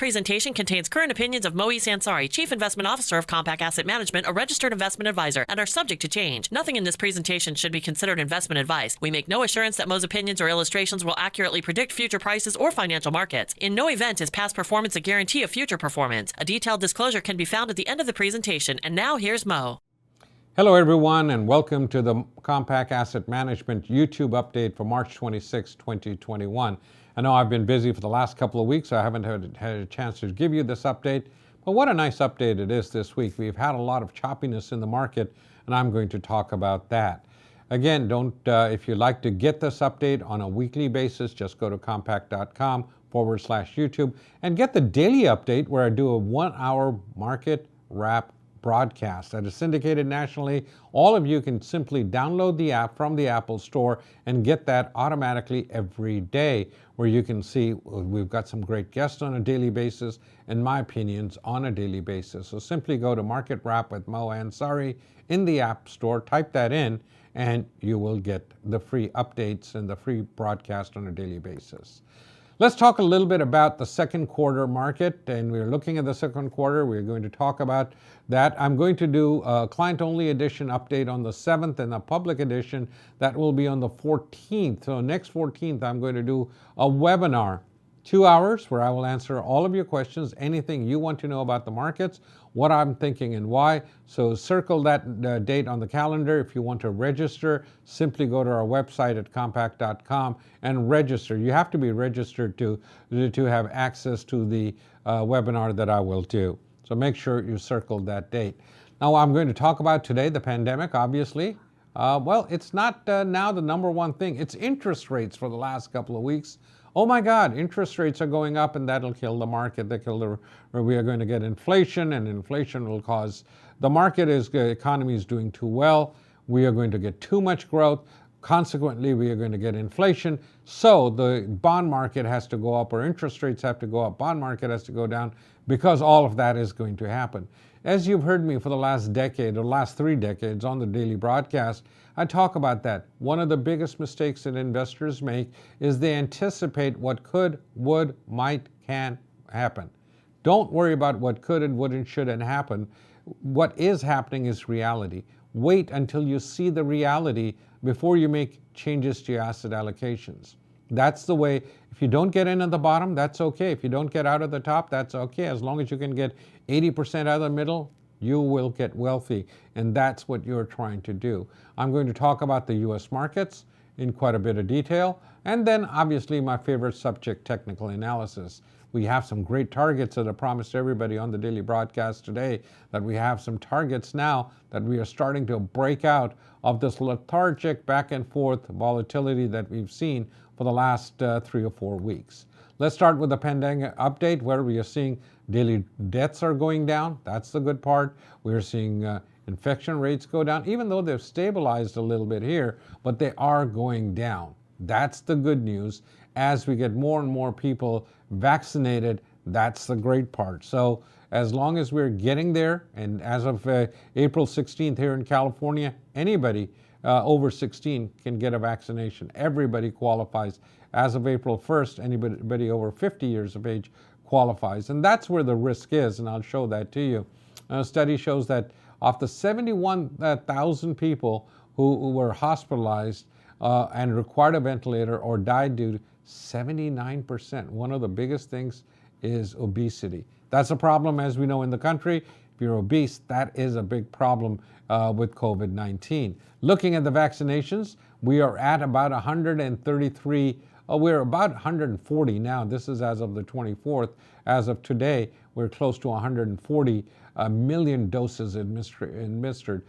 presentation contains current opinions of Moe Ansari, Chief Investment Officer of Compak Asset Management, a registered investment advisor, and are subject to change. Nothing in this presentation should be considered investment advice. We make no assurance that Moe's opinions or illustrations will accurately predict future prices or financial markets. In no event is past performance a guarantee of future performance. A detailed disclosure can be found at the end of the presentation. And now here's Moe. Hello everyone, and welcome to the Compak Asset Management YouTube update for March 26, 2021. I know I've been busy for the last couple of weeks, so I haven't had a chance to give you this update, but what a nice update it is this week. We've had a lot of choppiness in the market, and I'm going to talk about that. Again, if you'd like to get this update on a weekly basis, just go to compak.com/YouTube and get the daily update where I do a 1-hour market wrap broadcast that is syndicated nationally. All of you can simply download the app from the Apple Store and get that automatically every day, where you can see we've got some great guests on a daily basis and my opinions on a daily basis. So simply go to Market Wrap with Moe Ansari in the App Store, type that in, and you will get the free updates and the free broadcast on a daily basis. Let's talk a little bit about the second quarter market, and we're looking at the second quarter. We're going to talk about that. I'm going to do a client-only edition update on the 7th and a public edition that will be on the 14th. So next 14th, I'm going to do a webinar, 2 hours, where I will answer all of your questions, anything you want to know about the markets, what I'm thinking and why. So circle that date on the calendar. If you want to register, simply go to our website at compak.com and register. You have to be registered to have access to the webinar that I will do. So make sure you circle that date. Now, I'm going to talk about today the pandemic, obviously. Well, it's not now the number one thing. It's interest rates for the last couple of weeks. Oh my God, interest rates are going up, and that'll kill the market. We are going to get inflation, and inflation will cause the economy is doing too well. We are going to get too much growth. Consequently, we are going to get inflation. So the bond market has to go up, or interest rates have to go up. Bond market has to go down, because all of that is going to happen. As you've heard me for the last decade, or last 3 decades on the daily broadcast, I talk about that. One of the biggest mistakes that investors make is they anticipate what could, would, might, can happen. Don't worry about what could and would and shouldn't happen. What is happening is reality. Wait until you see the reality before you make changes to your asset allocations. That's the way. If you don't get in at the bottom, that's okay. If you don't get out of the top, that's okay. As long as you can get 80% out of the middle, you will get wealthy, and that's what you're trying to do. I'm going to talk about the U.S. markets in quite a bit of detail, and then obviously my favorite subject, technical analysis. We have some great targets that I promised everybody on the daily broadcast today, that we have some targets now that we are starting to break out of this lethargic back and forth volatility that we've seen for the last 3 or 4 weeks. Let's start with the pandemic update, where we are seeing daily deaths are going down. That's the good part. We're seeing infection rates go down, even though they've stabilized a little bit here, but they are going down. That's the good news. As we get more and more people vaccinated, that's the great part. So as long as we're getting there, and as of April 16th here in California, anybody over 16 can get a vaccination. Everybody qualifies. As of April 1st, anybody over 50 years of age qualifies. And that's where the risk is, and I'll show that to you. A study shows that of the 71,000 people who were hospitalized and required a ventilator or died due to 79%. One of the biggest things is obesity. That's a problem, as we know, in the country. If you're obese, that is a big problem with COVID-19. Looking at the vaccinations, we are at about 133. We're about 140 now. This is as of the 24th. As of today, we're close to 140 million doses administered.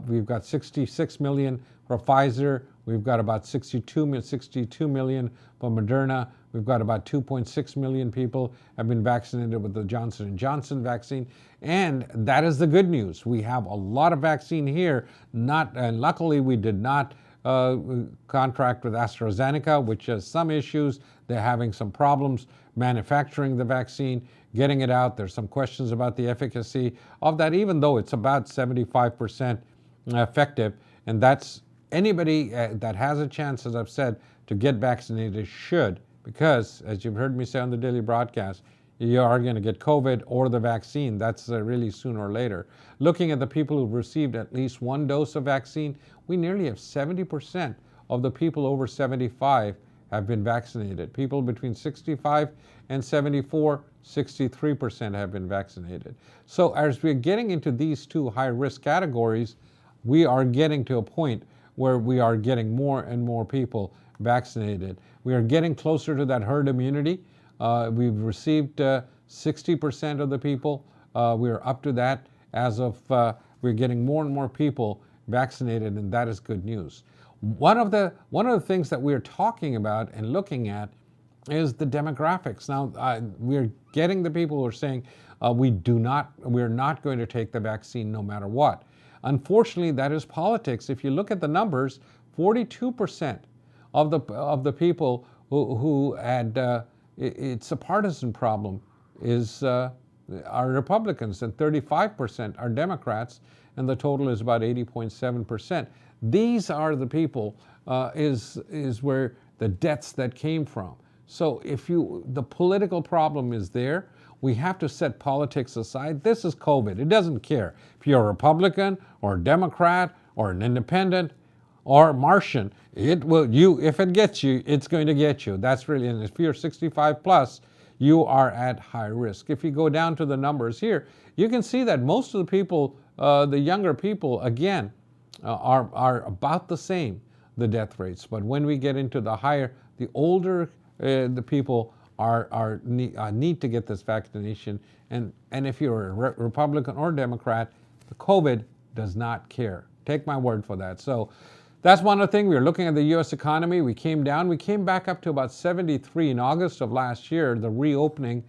We've got 66 million for Pfizer. We've got about 62 million for Moderna. We've got about 2.6 million people have been vaccinated with the Johnson & Johnson vaccine. And that is the good news. We have a lot of vaccine here. Luckily, we did not contract with AstraZeneca, which has some issues. They're having some problems manufacturing the vaccine, getting it out. There's some questions about the efficacy of that, even though it's about 75% effective. And that's anybody that has a chance, as I've said, to get vaccinated should, because as you've heard me say on the daily broadcast, you are going to get COVID or the vaccine. That's really sooner or later. Looking at the people who've received at least one dose of vaccine, we nearly have 70% of the people over 75 have been vaccinated. People between 65 and 74, 63% have been vaccinated. So as we're getting into these two high-risk categories, we are getting to a point where we are getting more and more people vaccinated. We are getting closer to that herd immunity. We've received 60% of the people. We're up to that as of, we're getting more and more people vaccinated, and that is good news. One of the things that we're talking about and looking at is the demographics. Now, we're getting the people who are saying we're not going to take the vaccine no matter what. Unfortunately, that is politics. If you look at the numbers, 42% of the people who had it's a partisan problem are Republicans, and 35% are Democrats, and the total is about 80.7%. These are the people is where the deaths that came from. So the political problem is there. We have to set politics aside. This is COVID. It doesn't care if you're a Republican or a Democrat or an independent or Martian. If it gets you, it's going to get you. That's really, and if you're 65 plus, you are at high risk. If you go down to the numbers here, you can see that most of the people, the younger people, again, are about the same, the death rates. But when we get into the older the people need to get this vaccination. And if you're a Republican or Democrat, the COVID does not care. Take my word for that. So that's one of the things. We were looking at the U.S. economy. We came down. We came back up to about 73 in August of last year, the reopening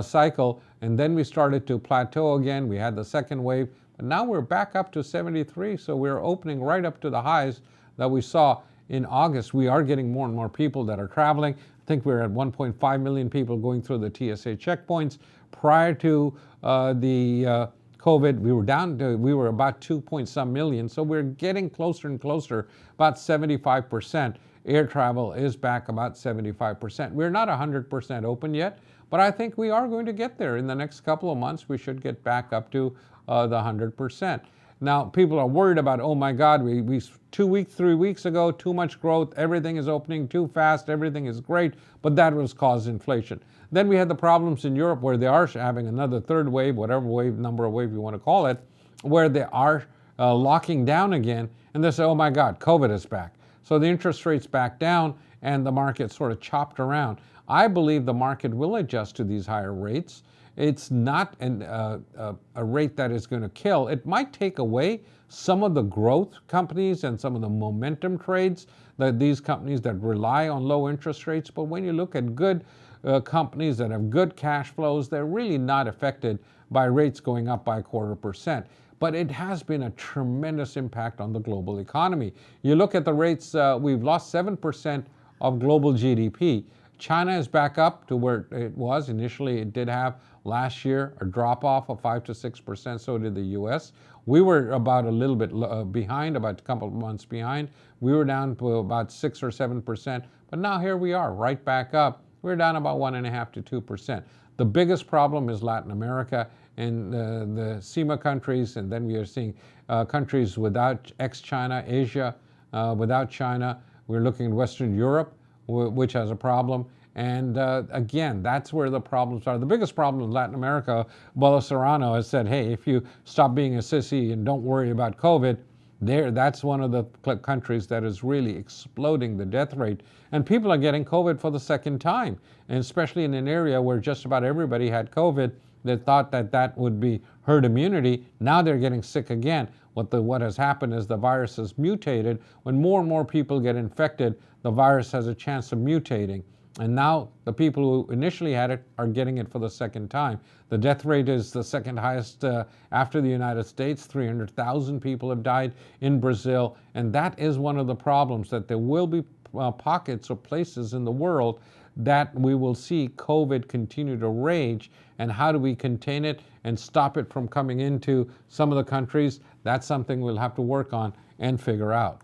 cycle. And then we started to plateau again. We had the second wave. But now we're back up to 73. So we're opening right up to the highs that we saw in August. We are getting more and more people that are traveling. I think we're at 1.5 million people going through the TSA checkpoints. Prior to the COVID, we were about 2-point-some million. So we're getting closer and closer, about 75%. Air travel is back about 75%. We're not 100% open yet, but I think we are going to get there. In the next couple of months, we should get back up to the 100%. Now, people are worried about, oh my God, we 3 weeks ago, too much growth, everything is opening too fast, everything is great, but that was caused inflation. Then we had the problems in Europe where they are having another third wave, whatever number of wave you want to call it, where they are locking down again, and they say, oh my God, COVID is back. So the interest rates back down and the market sort of chopped around. I believe the market will adjust to these higher rates. It's not a rate that is going to kill. It might take away some of the growth companies and some of the momentum trades, these companies that rely on low interest rates. But when you look at good companies that have good cash flows, they're really not affected by rates going up by 0.25%. But it has been a tremendous impact on the global economy. You look at the rates, we've lost 7% of global GDP. China is back up to where it was. Initially, it did have last year a drop-off of 5 to 6%, so did the U.S. We were about a little bit behind, about a couple of months behind. We were down to about 6 or 7%, but now here we are, right back up. We're down about 1.5 to 2%. The biggest problem is Latin America and the CIMA countries, and then we are seeing countries without ex-China, Asia without China. We're looking at Western Europe, which has a problem. And again, that's where the problems are. The biggest problem in Latin America, Bolsonaro has said, hey, if you stop being a sissy and don't worry about COVID, that's one of the countries that is really exploding the death rate. And people are getting COVID for the second time, and especially in an area where just about everybody had COVID. They thought that would be herd immunity. Now they're getting sick again. What has happened is the virus has mutated. When more and more people get infected, the virus has a chance of mutating. And now the people who initially had it are getting it for the second time. The death rate is the second highest after the United States. 300,000 people have died in Brazil. And that is one of the problems, that there will be pockets or places in the world that we will see COVID continue to rage. And how do we contain it and stop it from coming into some of the countries? That's something we'll have to work on and figure out.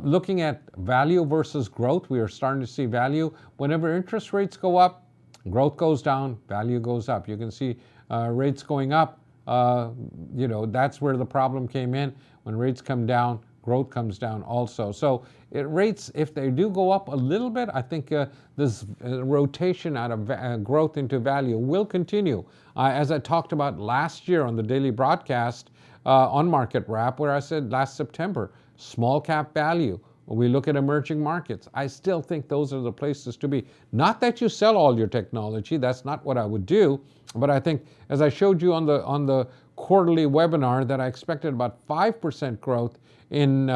Looking at value versus growth, we are starting to see value. Whenever interest rates go up, Growth goes down, value goes up. You can see rates going up. That's where the problem came in. When rates come down, growth comes down also. So rates, if they do go up a little bit, I think this rotation out of growth into value will continue. As I talked about last year on the daily broadcast on Market Wrap, where I said last September, small cap value. When we look at emerging markets, I still think those are the places to be. Not that you sell all your technology, that's not what I would do, but I think, as I showed you on the quarterly webinar, that I expected about 5% growth in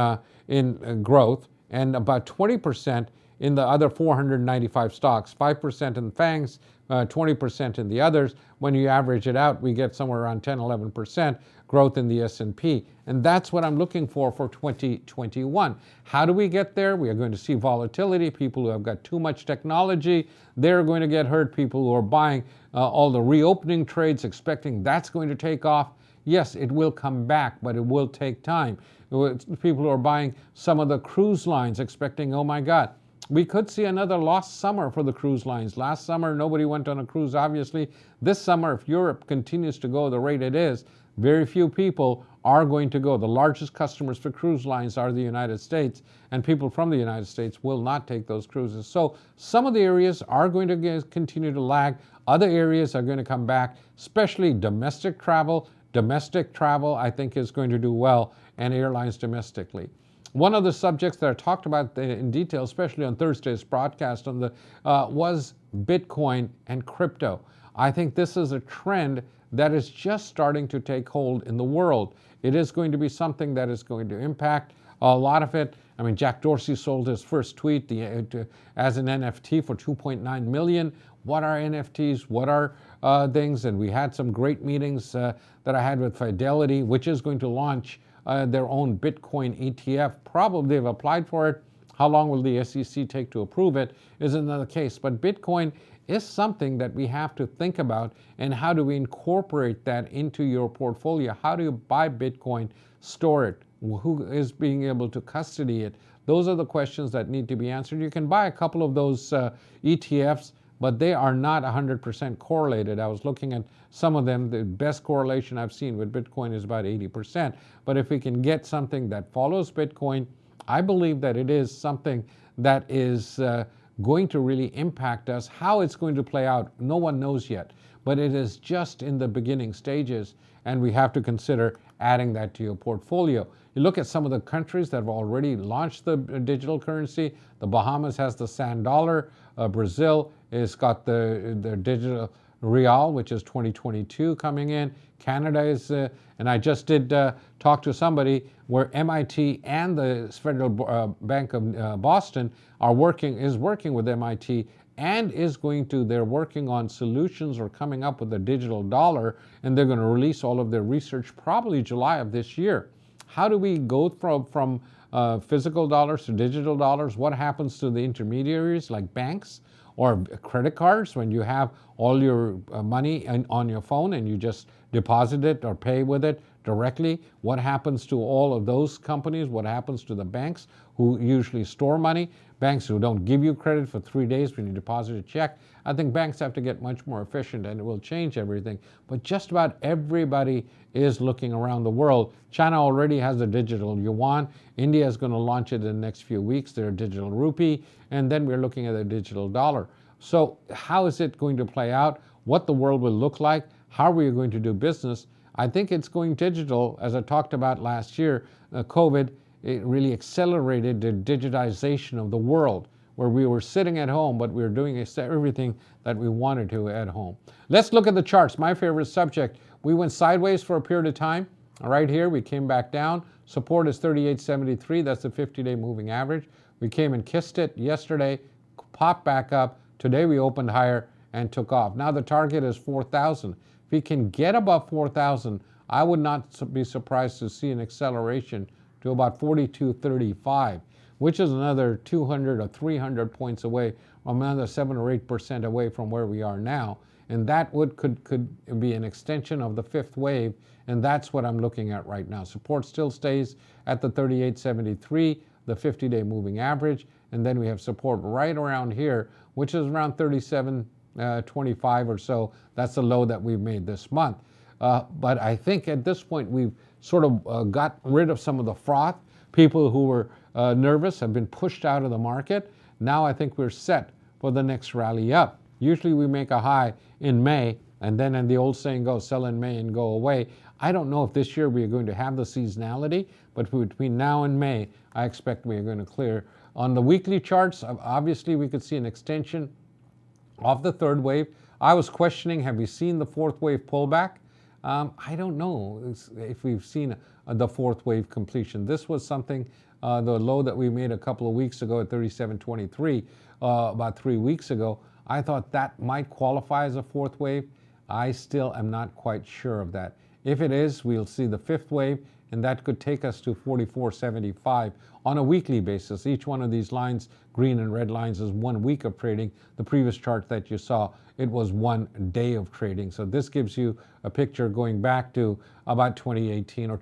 growth and about 20% in the other 495 stocks, 5% in FANGs, 20% in the others. When you average it out, we get somewhere around 10, 11% growth in the S&P. And that's what I'm looking for 2021. How do we get there? We are going to see volatility. People who have got too much technology, they're going to get hurt. People who are buying all the reopening trades, expecting that's going to take off. Yes, it will come back, but it will take time. People who are buying some of the cruise lines, expecting, oh my God, we could see another lost summer for the cruise lines. Last summer, nobody went on a cruise, obviously. This summer, if Europe continues to go the rate it is, very few people are going to go. The largest customers for cruise lines are the United States, and people from the United States will not take those cruises. So some of the areas are going to continue to lag. Other areas are going to come back, especially domestic travel. Domestic travel, I think, is going to do well, and airlines domestically. One of the subjects that I talked about in detail, especially on Thursday's broadcast, was Bitcoin and crypto. I think this is a trend that is just starting to take hold in the world. It is going to be something that is going to impact a lot of it. I mean, Jack Dorsey sold his first tweet as an NFT for $2.9 million. What are NFTs? What are things? And we had some great meetings that I had with Fidelity, which is going to launch their own Bitcoin ETF. Probably they've applied for it. How long will the SEC take to approve it is another case. But Bitcoin is something that we have to think about, and how do we incorporate that into your portfolio? How do you buy Bitcoin, store it? Who is being able to custody it? Those are the questions that need to be answered. You can buy a couple of those ETFs, but they are not 100% correlated. I was looking at some of them. The best correlation I've seen with Bitcoin is about 80%. But if we can get something that follows Bitcoin, I believe that it is something that is going to really impact us. How it's going to play out, no one knows yet. But it is just in the beginning stages, and we have to consider adding that to your portfolio. You look at some of the countries that have already launched the digital currency. The Bahamas has the sand dollar. Brazil has got the digital real, which is 2022 coming in. Canada is, and I just did talk to somebody where MIT and the Federal Bank of Boston is working with MIT, and they're working on solutions or coming up with a digital dollar, and they're going to release all of their research probably July of this year. How do we go from physical dollars to digital dollars? What happens to the intermediaries like banks or credit cards when you have all your money on your phone and you just deposit it or pay with it directly? What happens to all of those companies? What happens to the banks who usually store money? Banks who don't give you credit for 3 days when you deposit a check. I think banks have to get much more efficient, and it will change everything. But just about everybody is looking around the world. China already has a digital yuan. India is going to launch it in the next few weeks, their digital rupee. And then we're looking at a digital dollar. So how is it going to play out? What the world will look like? How are we going to do business? I think it's going digital. As I talked about last year, COVID, it really accelerated the digitization of the world, where we were sitting at home, but we were doing everything that we wanted to at home. Let's look at the charts. My favorite subject. We went sideways for a period of time. Right here, we came back down. Support is 38.73. That's the 50-day moving average. We came and kissed it yesterday, popped back up. Today we opened higher and took off. Now the target is 4,000. If we can get above 4,000, I would not be surprised to see an acceleration to about 42.35, which is another 200 or 300 points away, or another 7 or 8% away from where we are now. And that could be an extension of the fifth wave, and that's what I'm looking at right now. Support still stays at the 38.73, the 50-day moving average, and then we have support right around here, which is around 37, 25 or so. That's the low that we've made this month. But I think at this point we've sort of got rid of some of the froth. People who were nervous have been pushed out of the market. Now I think we're set for the next rally up. Usually we make a high in May, and then the old saying goes, sell in May and go away. I don't know if this year we are going to have the seasonality, but between now and May, I expect we are going to clear. On the weekly charts, obviously we could see an extension of the third wave. I was questioning, have we seen the fourth wave pullback? I don't know if we've seen the fourth wave completion. This was something, the low that we made a couple of weeks ago at 37.23, about 3 weeks ago. I thought that might qualify as a fourth wave. I still am not quite sure of that. If it is, we'll see the fifth wave, and that could take us to 44.75 on a weekly basis. Each one of these lines, green and red lines, is 1 week of trading. The previous chart that you saw, it was 1 day of trading. So this gives you a picture going back to about 2018 or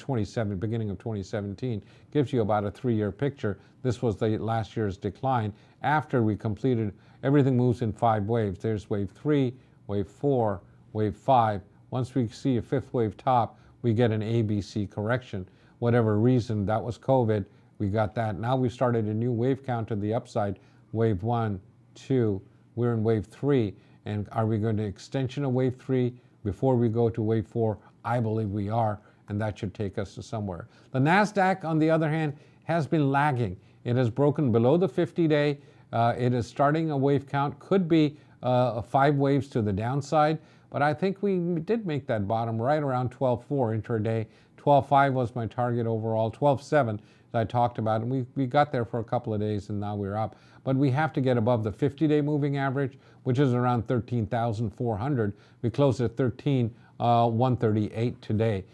beginning of 2017, gives you about a 3-year picture. This was the last year's decline. After we completed, everything moves in 5 waves. There's wave 3, wave 4, wave 5. Once we see a fifth wave top, we get an ABC correction. Whatever reason, that was COVID, we got that. Now we've started a new wave count to the upside. Wave 1, 2, we're in wave 3. And are we going to extension of wave 3 before we go to wave 4? I believe we are, and that should take us to somewhere. The Nasdaq, on the other hand, has been lagging. It has broken below the 50-day. It is starting a wave count. Could be 5 waves to the downside. But I think we did make that bottom right around 12.4 intraday. 12.5 was my target overall. 12.7 as I talked about, and we got there for a couple of days, and now we're up. But we have to get above the 50-day moving average, which is around 13,400. We closed at 13,138 today.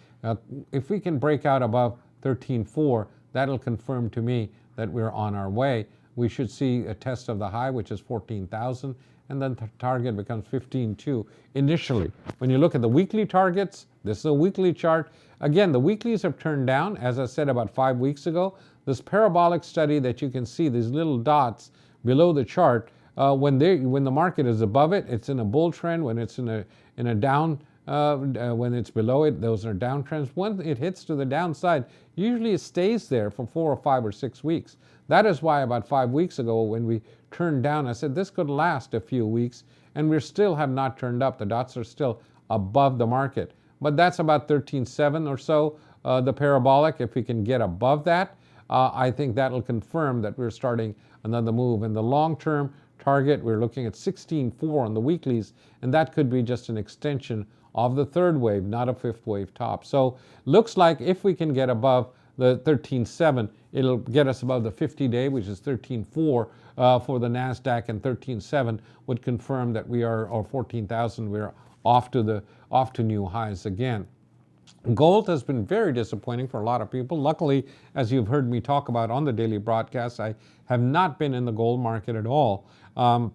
If we can break out above 13.4, that'll confirm to me that we're on our way. We should see a test of the high, which is 14,000. And then the target becomes 15.2 initially. When you look at the weekly targets, this is a weekly chart. Again, the weeklies have turned down, as I said about 5 weeks ago. This parabolic study that you can see, these little dots below the chart, when the market is above it, it's in a bull trend. When it's in a down, when it's below it, those are downtrends. When it hits to the downside, usually it stays there for 4 or 5 or 6 weeks. That is why about 5 weeks ago, when we turned down, I said this could last a few weeks, and we still have not turned up. The dots are still above the market. But that's about 13.7 or so, the parabolic. If we can get above that, I think that'll confirm that we're starting another move. In the long-term target, we're looking at 16.4 on the weeklies, and that could be just an extension of the third wave, not a fifth wave top. So looks like if we can get above the 13.7, it'll get us above the 50-day, which is 13.4 for the Nasdaq, and 13.7 would confirm that we are, or 14,000, we're off to new highs again. Gold has been very disappointing for a lot of people. Luckily, as you've heard me talk about on the daily broadcast, I have not been in the gold market at all. And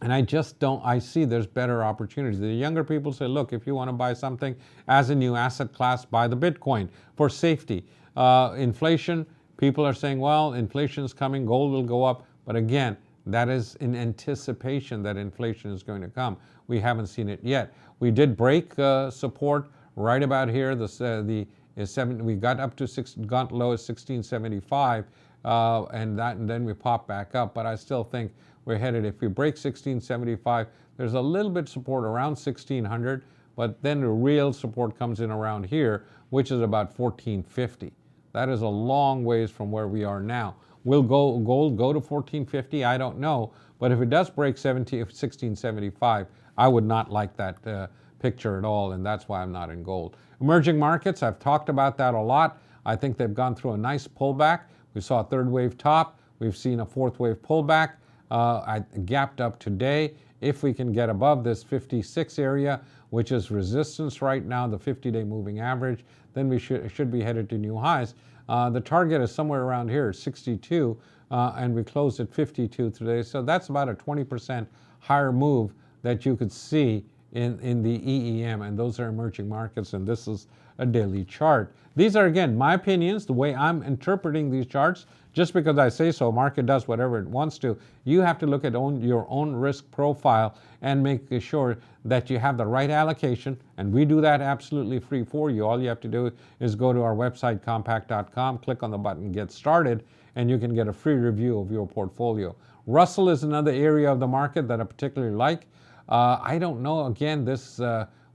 I see there's better opportunities. The younger people say, look, if you want to buy something as a new asset class, buy the Bitcoin for safety. Inflation, people are saying, well, inflation is coming, gold will go up. But again, that is in anticipation that inflation is going to come. We haven't seen it yet. We did break support right about here. We got up to got low as 1675, and then we popped back up. But I still think we're headed. If we break 1675, there's a little bit of support around 1600, but then the real support comes in around here, which is about 1450. That is a long ways from where we are now. Will gold go to 1450? I don't know. But if it does break 1675, I would not like that picture at all, and that's why I'm not in gold. Emerging markets, I've talked about that a lot. I think they've gone through a nice pullback. We saw a third wave top. We've seen a fourth wave pullback. I gapped up today. If we can get above this 56 area, which is resistance right now, the 50-day moving average, then we should be headed to new highs. The target is somewhere around here, 62, and we closed at 52 today. So that's about a 20% higher move that you could see in the EEM, and those are emerging markets, and this is a daily chart. These are, again, my opinions, the way I'm interpreting these charts. Just because I say so, market does whatever it wants to. You have to look at your own risk profile and make sure that you have the right allocation, and we do that absolutely free for you. All you have to do is go to our website, compak.com, click on the button Get Started, and you can get a free review of your portfolio. Russell is another area of the market that I particularly like. I don't know, again, this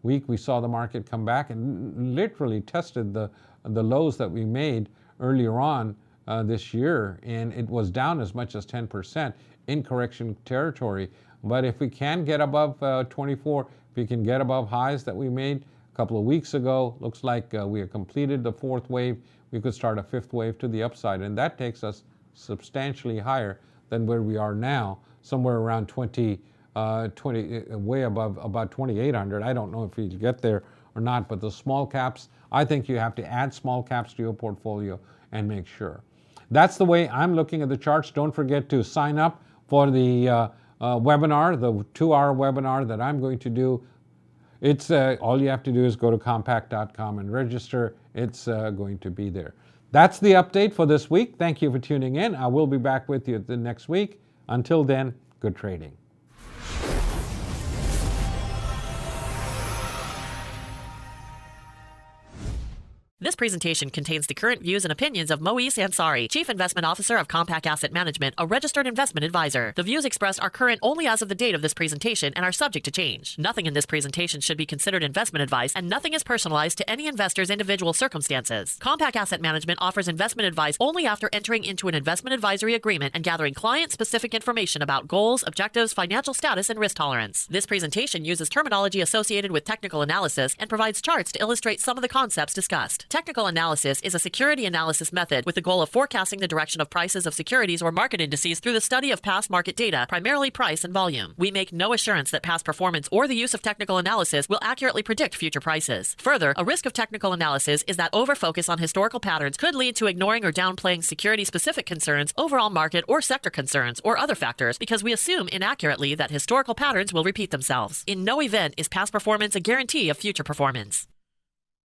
week we saw the market come back and literally tested the lows that we made earlier on this year, and it was down as much as 10% in correction territory. But if we can get above 24, if we can get above highs that we made a couple of weeks ago, looks like we have completed the fourth wave, we could start a fifth wave to the upside, and that takes us substantially higher than where we are now, somewhere around 20, way above about 2,800. I don't know if we get there or not, but the small caps, I think you have to add small caps to your portfolio and make sure. That's the way I'm looking at the charts. Don't forget to sign up for the webinar, the 2-hour webinar that I'm going to do. It's all you have to do is go to compak.com and register. It's going to be there. That's the update for this week. Thank you for tuning in. I will be back with you the next week. Until then, good trading. This presentation contains the current views and opinions of Moe Ansari, Chief Investment Officer of Compak Asset Management, a registered investment advisor. The views expressed are current only as of the date of this presentation and are subject to change. Nothing in this presentation should be considered investment advice, and nothing is personalized to any investor's individual circumstances. Compak Asset Management offers investment advice only after entering into an investment advisory agreement and gathering client-specific information about goals, objectives, financial status, and risk tolerance. This presentation uses terminology associated with technical analysis and provides charts to illustrate some of the concepts discussed. Technical analysis is a security analysis method with the goal of forecasting the direction of prices of securities or market indices through the study of past market data, primarily price and volume. We make no assurance that past performance or the use of technical analysis will accurately predict future prices. Further, a risk of technical analysis is that over-focus on historical patterns could lead to ignoring or downplaying security-specific concerns, overall market or sector concerns, or other factors because we assume inaccurately that historical patterns will repeat themselves. In no event is past performance a guarantee of future performance.